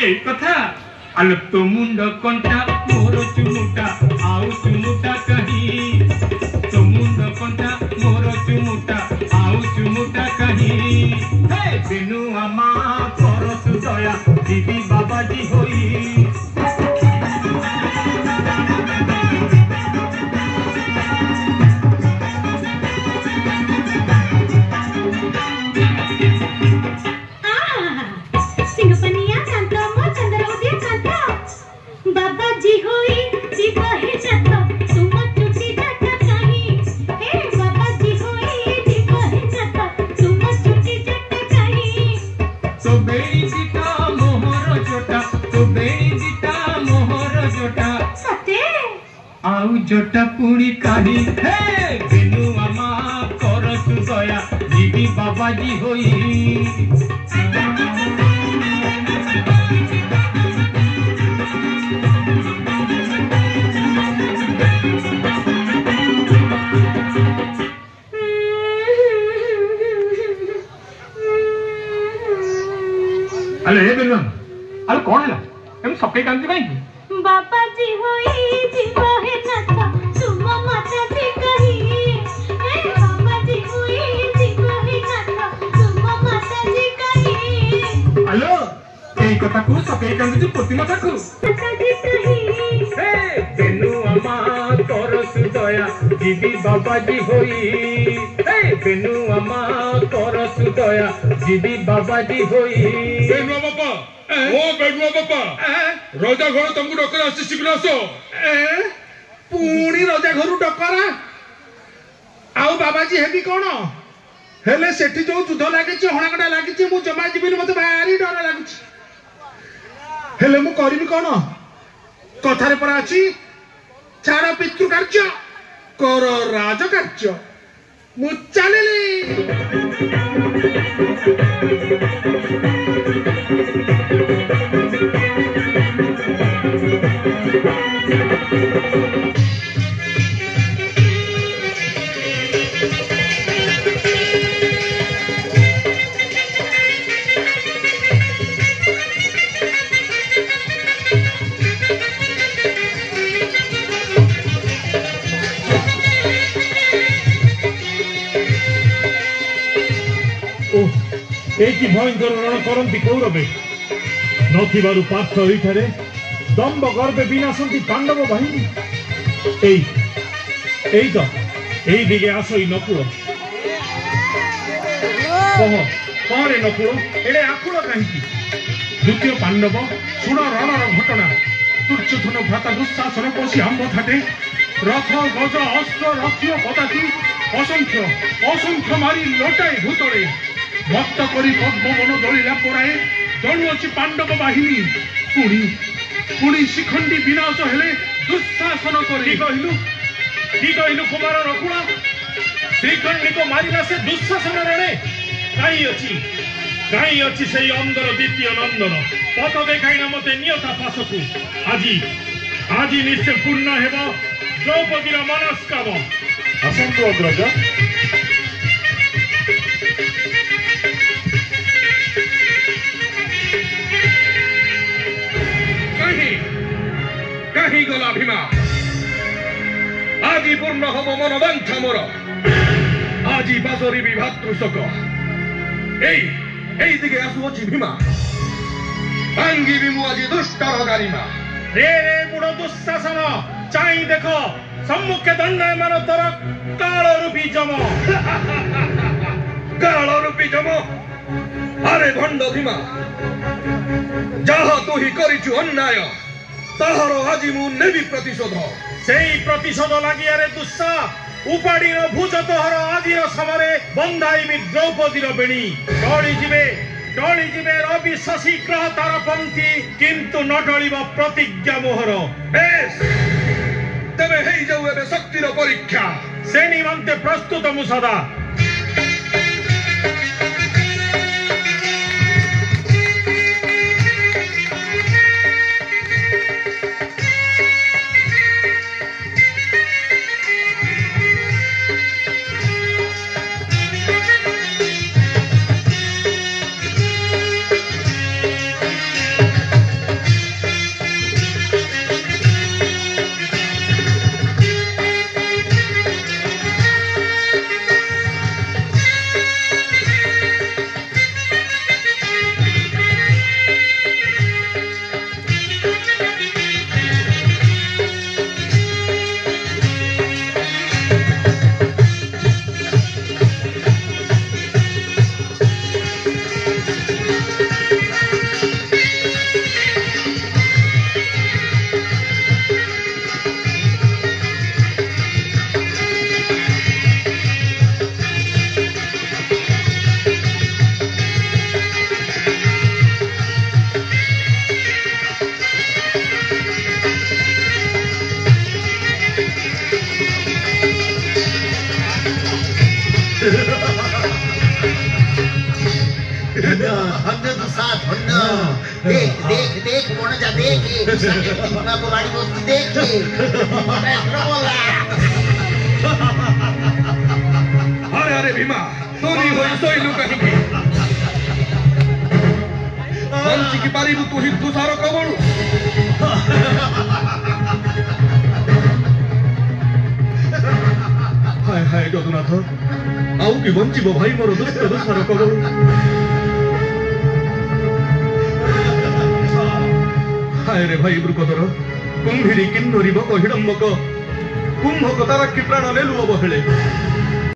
एक कथा आलो तो मुंड कंटा मोर चुमुटा आउ चुमुटा कहीं तो मुंड कंटा मोर चुमुटा आउ चुमुटा कहीं हे बिनु आमा परस दया दीदी बाबाजी होई आउ जोटा पुड़ी काढ़ी हे बिनु आमा करस दया दीदी बाबाजी होई अरे हे बिनु अरे कौन है एम सबके कांति नहीं बाबाजी होई जीवा है नाता तुम माता जी कही हे बाबाजी होई जीवा है नाता तुम माता जी कही हेलो ए कथा को सके कांति पोती माता को माता जी कही हे बेनु अम्मा करस दया दीदी बाबाजी होई हे बेनु अम्मा करस दया दीदी बाबाजी होई बेनु बाबा ओ बेनु बाबा रजा घर तुमको डकर आसी शीघ्र आसो पुणी रजा घर डकरा आउ बाबाजी हेबी कौन हेले सेठी जो युद्ध लागिଛି हणाकटा लागिଛି मु जमा जीवन मते भारी डर लाଗୁଛି हेले मु करबी कौन कथारे पर अछि छाड़ पितृ कार्य कर राज कार्य मु चलेली एक भयंकर रण करती कौरवे नथिबारु पार्थ एठारे दम्भ गर्भे विनाशंती पांडव बाहिनी एई दिगे आसई नकुल कह रे नकुल एडे आकुल काहींकी द्वितीय पांडव सुण रणर घटना दुर्योधन भ्राता दुःशासन पशि आंब थाटे रथ गज अस्त्र रथीय पताकी असंख्य असंख्य मारी लोटाए भूतले भक्त करी पद्मवन दलिला पराए दलुअछि पांडव बाहिनी पुणी शिखंडी विनाश हेले दुःशासन करी की कहलु कुमार रकुल श्रीखंडी को मारिला से दुःशासन रणे काई अछि सेई अंदर द्वितीय नंदन पथ देखाइना मते नियता पासकु आजी निश्चय पूर्ण हेब द्रौपदीर मनस्काम असंतो अग्रज कहीं गला भीमा आजी पूर्ण हम मन बांछा मोर आजी बाजरी भातृशक এই দিকে আসুছি ভীমা ভাঙ্গিবি মু আজি দুষ্টর গারিমা রে বুড়ো দুঃশাসন চাই দেখো সম্মুখে দণ্ডায়মান তোর কালরূপী যম আরে ভণ্ড ভীমা যাহা তুই করিছু অন্যায় তাহার আজি মু নেবি প্রতিশোধ সেই প্রতিশোধ লাগিয়ারে দুঃসা উপাড়ি ভুজ তোহর আজির সমরে বন্ধাইবি দ্রৌপদীর বেণী টলি ଯିବେ রবি শশী গ্রহ তার পন্থী কিন্তু নটলিব প্রতিজ্ঞা মোহর বেশ তবে হেই যাও এবে শক্তির পরীক্ষা সে নিমন্তে প্রস্তুত মু সদা देख देख देख कौन जा देख भीमा को बाड़ी बस्ती देख अरे अरे भीमा सोनी होई सोइलु कहीं बंची की पारिबु तू ही तुसारो कबळू हाय हाय जगन्नाथ आउ की बंची बो भाई मोर दुष्ट तुसारो कबळू हाय रे भाई ब्रुकदर कुंभिरी किन्नरी बक हिडम्बक कुंभक तारा की प्राण नेलु अबहेले